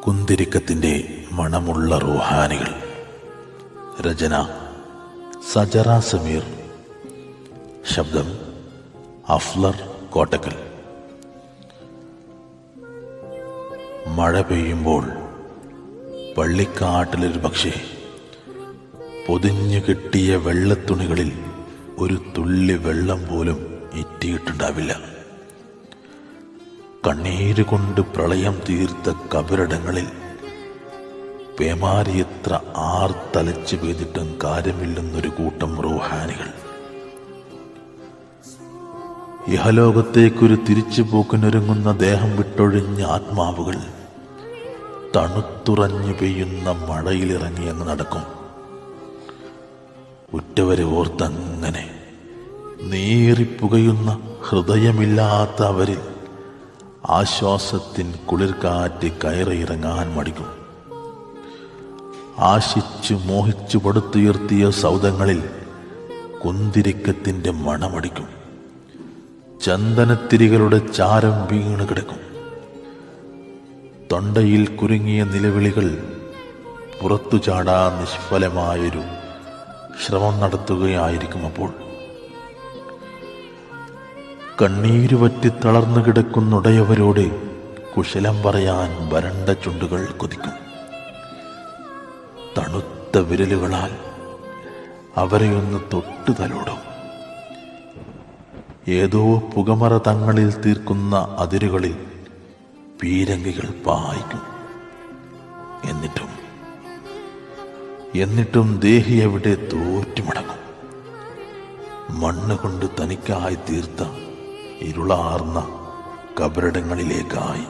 കുന്തിരിക്കത്തിൻ്റെ മണമുള്ള റൂഹാനികൾ. രചന സജറ സമീർ. ശബ്ദം അഫ്ലർ കോട്ടക്കൽ. മഴ പെയ്യുമ്പോൾ പള്ളിക്കാട്ടിലൊരു പക്ഷേ പൊതിഞ്ഞു കെട്ടിയ വെള്ളത്തുണികളിൽ ഒരു തുള്ളി വെള്ളം പോലും ഇറ്റിയിട്ടുണ്ടാവില്ല. കണ്ണീരുകൊണ്ട് പ്രളയം തീർത്ത കബറിടങ്ങളിൽ പേമാരിയെത്ര ആർത്തലച്ചു പെയ്തിട്ടും കാര്യമില്ലെന്നൊരു കൂട്ടം റൂഹാനികൾ. ഇഹലോകത്തേക്കൊരു തിരിച്ചുപോക്കിനൊരുങ്ങുന്ന ദേഹം വിട്ടൊഴിഞ്ഞ ആത്മാവുകൾ തണുത്തുറഞ്ഞു പെയ്യുന്ന മഴയിലിറങ്ങി അങ്ങ് നടക്കും. ഉറ്റവരെ ഓർത്തങ്ങനെ നീറിപ്പുകയുന്ന ഹൃദയമില്ലാത്ത അവരിൽ ആശ്വാസത്തിൻ കുളിർക്കാറ്റ് കയറിയിറങ്ങാൻ മടിക്കും. ആശിച്ചു മോഹിച്ചു പടുത്തുയർത്തിയ സൗധങ്ങളിൽ കുന്തിരിക്കത്തിൻ്റെ മണമടിക്കും. ചന്ദനത്തിരികളുടെ ചാരം വീണ് കിടക്കും. തൊണ്ടയിൽ കുരുങ്ങിയ നിലവിളികൾ പുറത്തു ചാടാൻ നിഷ്ഫലമായൊരു ശ്രമം നടത്തുകയായിരിക്കും. അപ്പോൾ കണ്ണീരുവറ്റി തളർന്നു കിടക്കുന്നുടയവരോട് കുശലം പറയാൻ വരണ്ട ചുണ്ടുകൾ കൊതിക്കും. തണുത്ത വിരലുകളാൽ അവരെയൊന്ന് തൊട്ടു തലോടും. ഏതോ പുകമറ തങ്ങളിൽ തീർക്കുന്ന അതിരുകളിൽ പീരങ്കികൾ പായിക്കും. എന്നിട്ടും ദേഹി അവിടെ തോറ്റുമടങ്ങും. മണ്ണ് കൊണ്ട് തനിക്കായി തീർത്ത ഇരുളാർന്ന കബറിടങ്ങളിലേക്കായി.